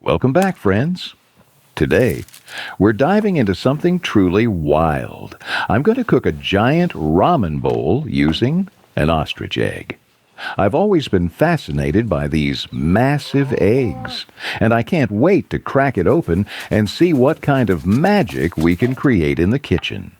Welcome back, friends. Today, we're diving into something truly wild. I'm going to cook a giant ramen bowl using an ostrich egg. I've always been fascinated by these massive eggs, and I can't wait to crack it open and see what kind of magic we can create in the kitchen.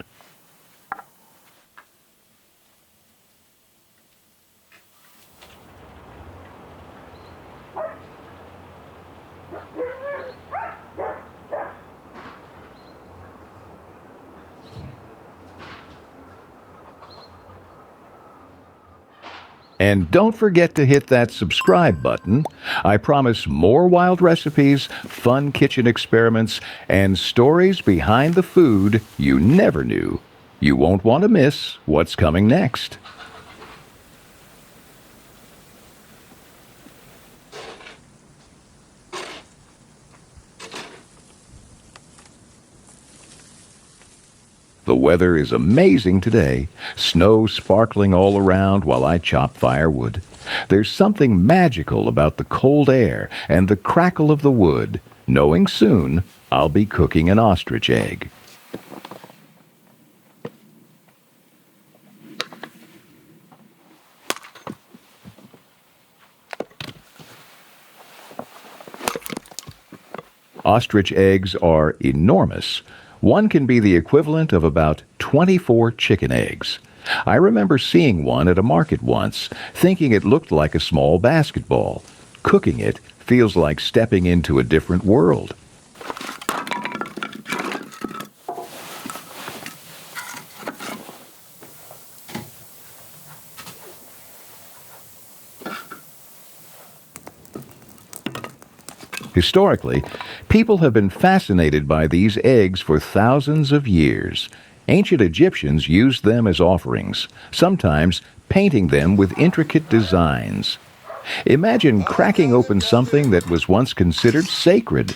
And don't forget to hit that subscribe button. I promise more wild recipes, fun kitchen experiments, and stories behind the food you never knew. You won't want to miss what's coming next. The weather is amazing today, snow sparkling all around while I chop firewood. There's something magical about the cold air and the crackle of the wood, knowing soon I'll be cooking an ostrich egg. Ostrich eggs are enormous. One can be the equivalent of about 24 chicken eggs. I remember seeing one at a market once, thinking it looked like a small basketball. Cooking it feels like stepping into a different world. Historically, people have been fascinated by these eggs for thousands of years. Ancient Egyptians used them as offerings, sometimes painting them with intricate designs. Imagine cracking open something that was once considered sacred.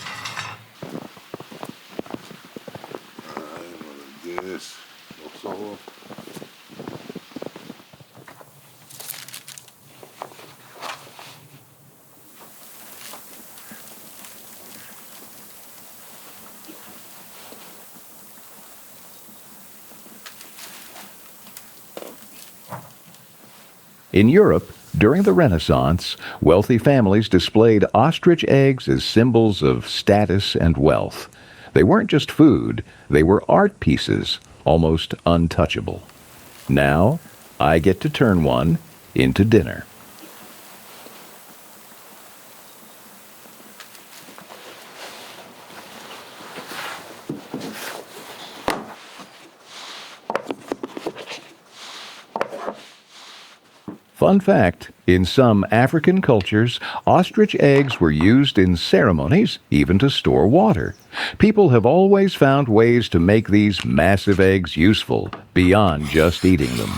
In Europe, during the Renaissance, wealthy families displayed ostrich eggs as symbols of status and wealth. They weren't just food, they were art pieces, almost untouchable. Now, I get to turn one into dinner. Fun fact, in some African cultures, ostrich eggs were used in ceremonies, even to store water. People have always found ways to make these massive eggs useful, beyond just eating them.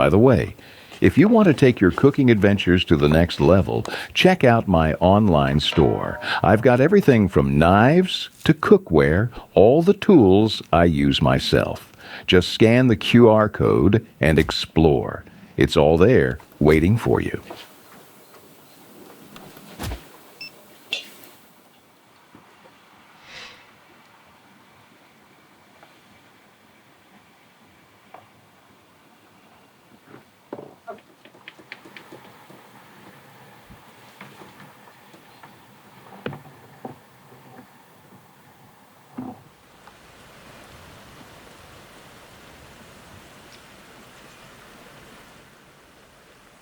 By the way, if you want to take your cooking adventures to the next level, check out my online store. I've got everything from knives to cookware, all the tools I use myself. Just scan the QR code and explore. It's all there, waiting for you.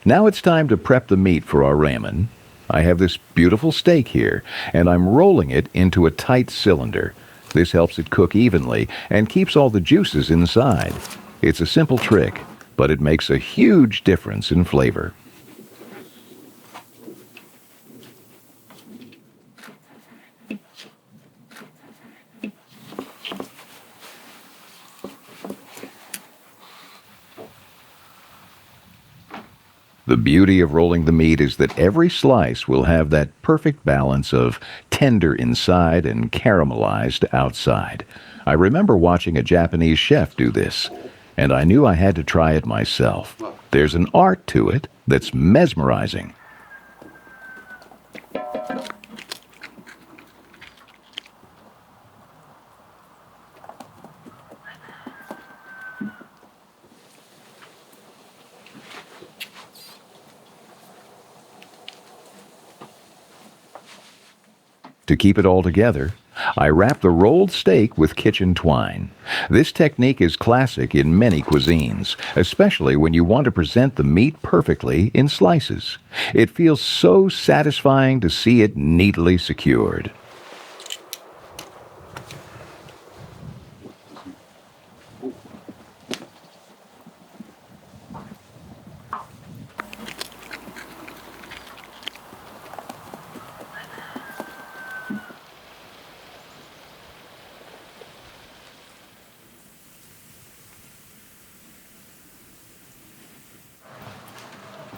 Now it's time to prep the meat for our ramen. I have this beautiful steak here, and I'm rolling it into a tight cylinder. This helps it cook evenly and keeps all the juices inside. It's a simple trick, but it makes a huge difference in flavor. The beauty of rolling the meat is that every slice will have that perfect balance of tender inside and caramelized outside. I remember watching a Japanese chef do this, and I knew I had to try it myself. There's an art to it that's mesmerizing. To keep it all together, I wrap the rolled steak with kitchen twine. This technique is classic in many cuisines, especially when you want to present the meat perfectly in slices. It feels so satisfying to see it neatly secured.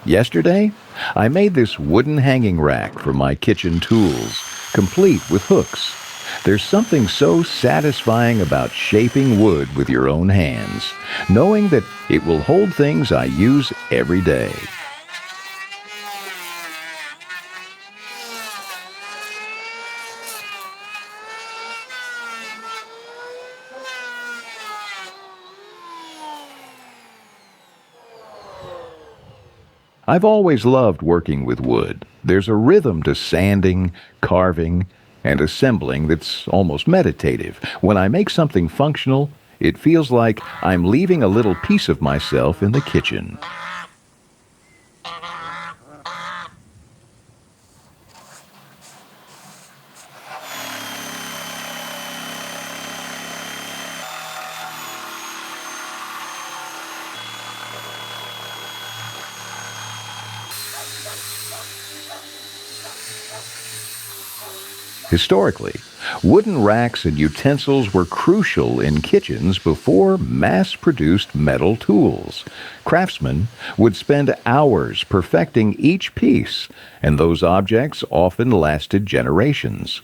Yesterday, I made this wooden hanging rack for my kitchen tools, complete with hooks. There's something so satisfying about shaping wood with your own hands, knowing that it will hold things I use every day. I've always loved working with wood. There's a rhythm to sanding, carving, and assembling that's almost meditative. When I make something functional, it feels like I'm leaving a little piece of myself in the kitchen. Historically, wooden racks and utensils were crucial in kitchens before mass-produced metal tools. Craftsmen would spend hours perfecting each piece, and those objects often lasted generations.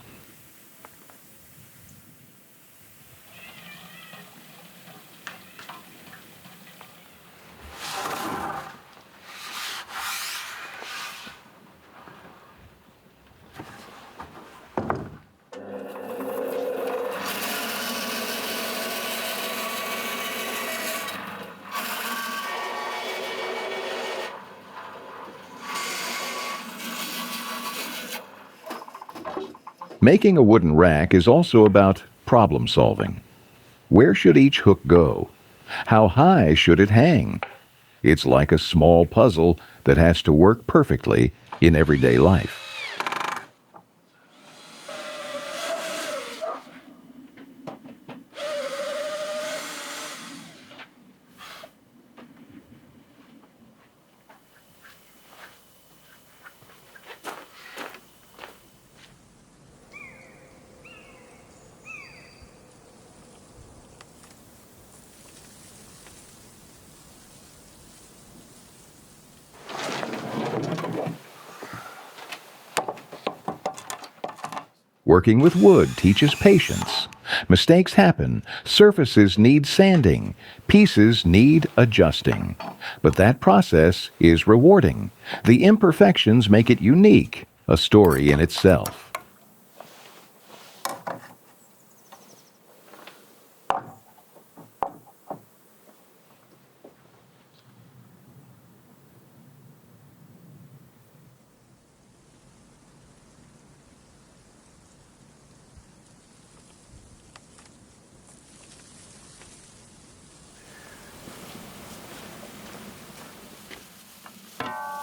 Making a wooden rack is also about problem solving. Where should each hook go? How high should it hang? It's like a small puzzle that has to work perfectly in everyday life. Working with wood teaches patience. Mistakes happen, surfaces need sanding, pieces need adjusting. But that process is rewarding. The imperfections make it unique, a story in itself.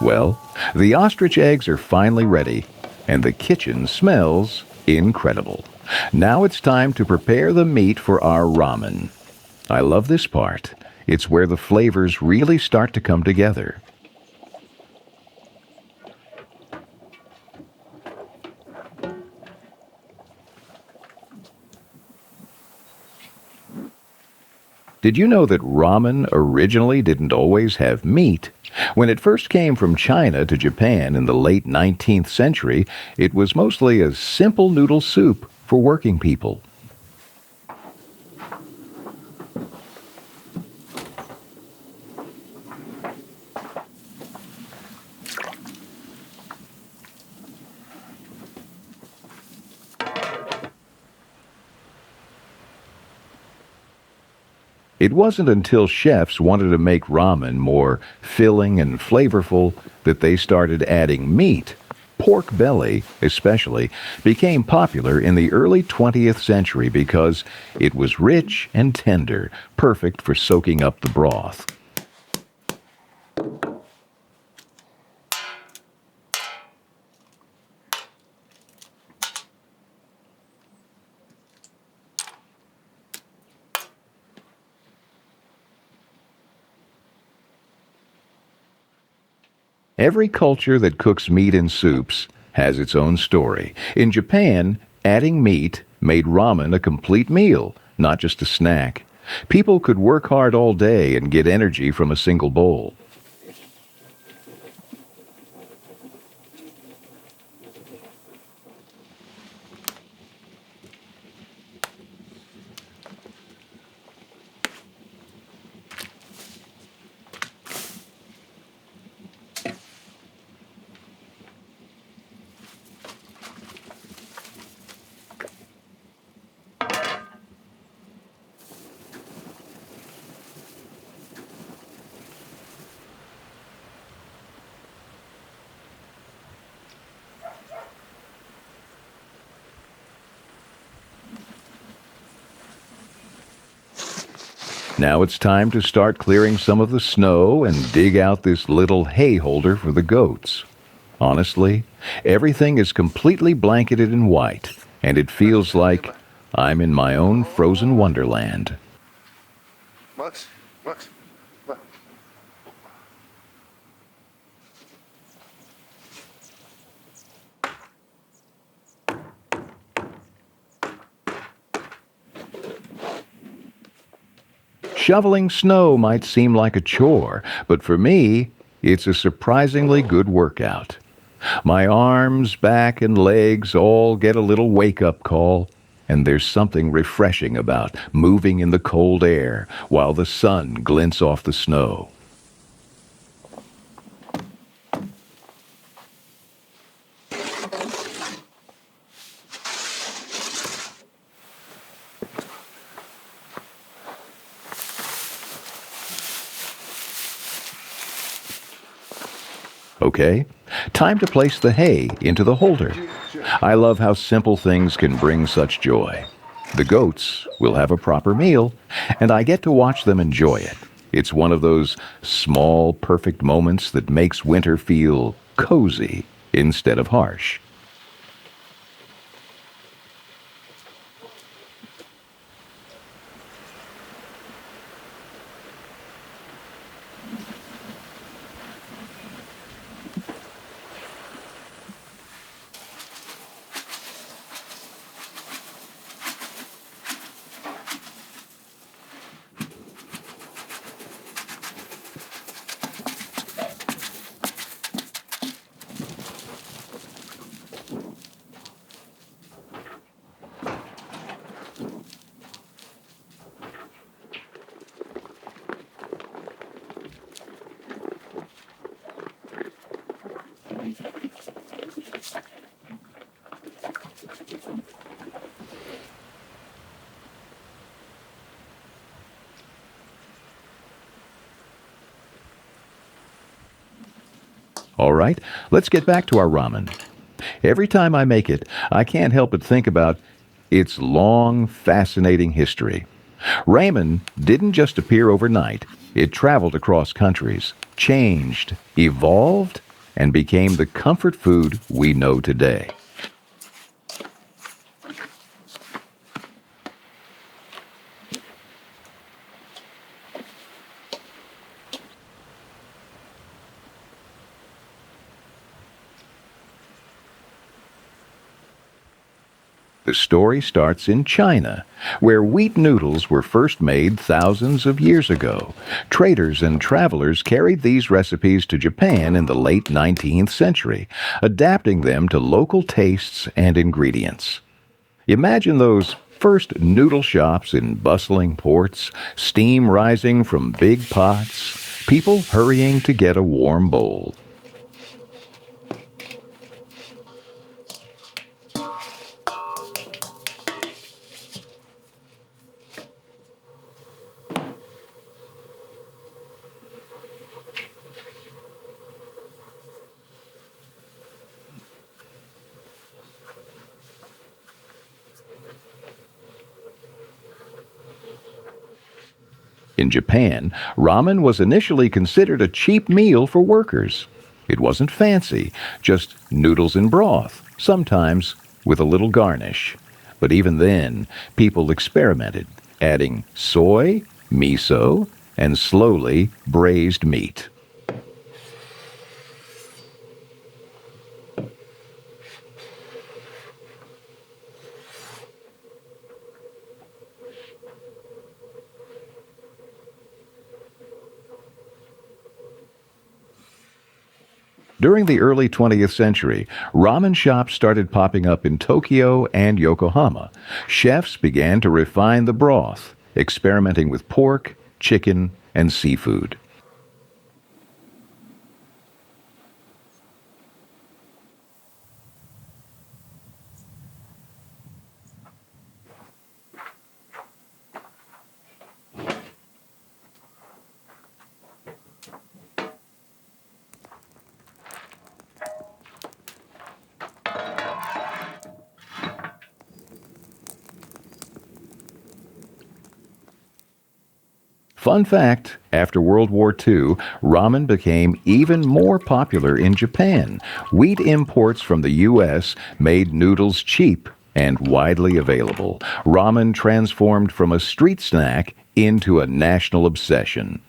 Well, the ostrich eggs are finally ready, and the kitchen smells incredible. Now it's time to prepare the meat for our ramen. I love this part. It's where the flavors really start to come together. Did you know that ramen originally didn't always have meat? When it first came from China to Japan in the late 19th century, it was mostly a simple noodle soup for working people. It wasn't until chefs wanted to make ramen more filling and flavorful that they started adding meat. Pork belly, especially, became popular in the early 20th century because it was rich and tender, perfect for soaking up the broth. Every culture that cooks meat in soups has its own story. In Japan, adding meat made ramen a complete meal, not just a snack. People could work hard all day and get energy from a single bowl. Now it's time to start clearing some of the snow and dig out this little hay holder for the goats. Honestly, everything is completely blanketed in white, and it feels like I'm in my own frozen wonderland. Max, Max, Max. Shoveling snow might seem like a chore, but for me, it's a surprisingly good workout. My arms, back, and legs all get a little wake-up call, and there's something refreshing about moving in the cold air while the sun glints off the snow. Okay, time to place the hay into the holder. I love how simple things can bring such joy. The goats will have a proper meal, and I get to watch them enjoy it. It's one of those small, perfect moments that makes winter feel cozy instead of harsh. All right, let's get back to our ramen. Every time I make it, I can't help but think about its long, fascinating history. Ramen didn't just appear overnight. It traveled across countries, changed, evolved, and became the comfort food we know today. The story starts in China, where wheat noodles were first made thousands of years ago. Traders and travelers carried these recipes to Japan in the late 19th century, adapting them to local tastes and ingredients. Imagine those first noodle shops in bustling ports, steam rising from big pots, people hurrying to get a warm bowl. In Japan, ramen was initially considered a cheap meal for workers. It wasn't fancy, just noodles and broth, sometimes with a little garnish. But even then, people experimented, adding soy, miso, and slowly braised meat. During the early 20th century, ramen shops started popping up in Tokyo and Yokohama. Chefs began to refine the broth, experimenting with pork, chicken, and seafood. Fun fact, after World War II, ramen became even more popular in Japan. Wheat imports from the U.S. made noodles cheap and widely available. Ramen transformed from a street snack into a national obsession.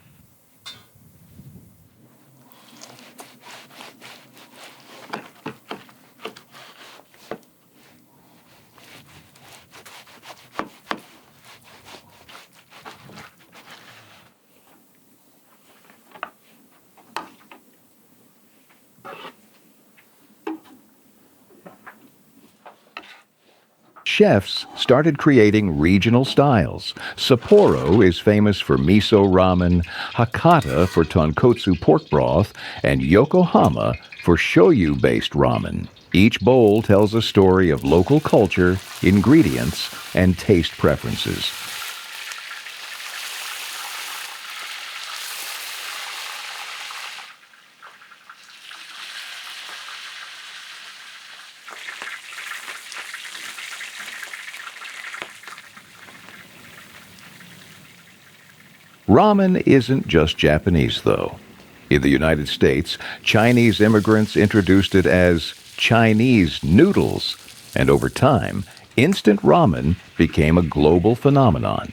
Chefs started creating regional styles. Sapporo is famous for miso ramen, Hakata for tonkotsu pork broth, and Yokohama for shoyu-based ramen. Each bowl tells a story of local culture, ingredients, and taste preferences. Ramen isn't just Japanese, though. In the United States, Chinese immigrants introduced it as Chinese noodles, and over time, instant ramen became a global phenomenon.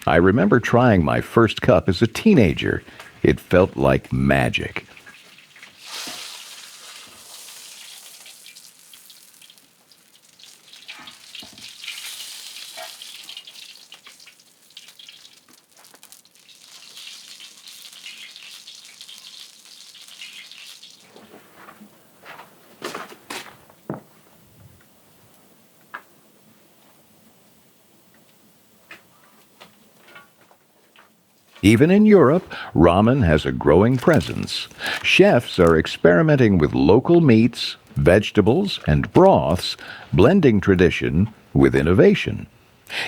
I remember trying my first cup as a teenager. It felt like magic. Even in Europe, ramen has a growing presence. Chefs are experimenting with local meats, vegetables, and broths, blending tradition with innovation.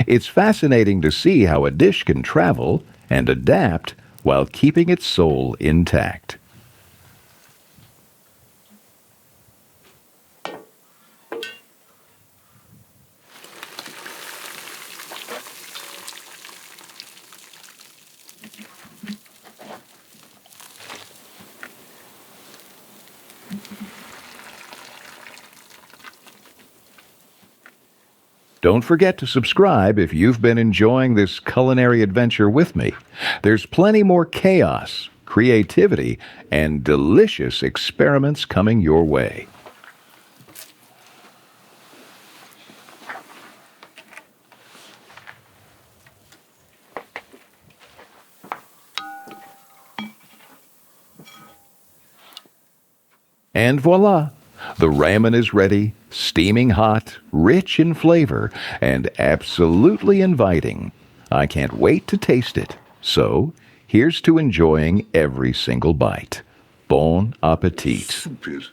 It's fascinating to see how a dish can travel and adapt while keeping its soul intact. Don't forget to subscribe if you've been enjoying this culinary adventure with me. There's plenty more chaos, creativity, and delicious experiments coming your way. And voila! The ramen is ready, steaming hot, rich in flavor, and absolutely inviting. I can't wait to taste it. So, here's to enjoying every single bite. Bon appetit. Soup is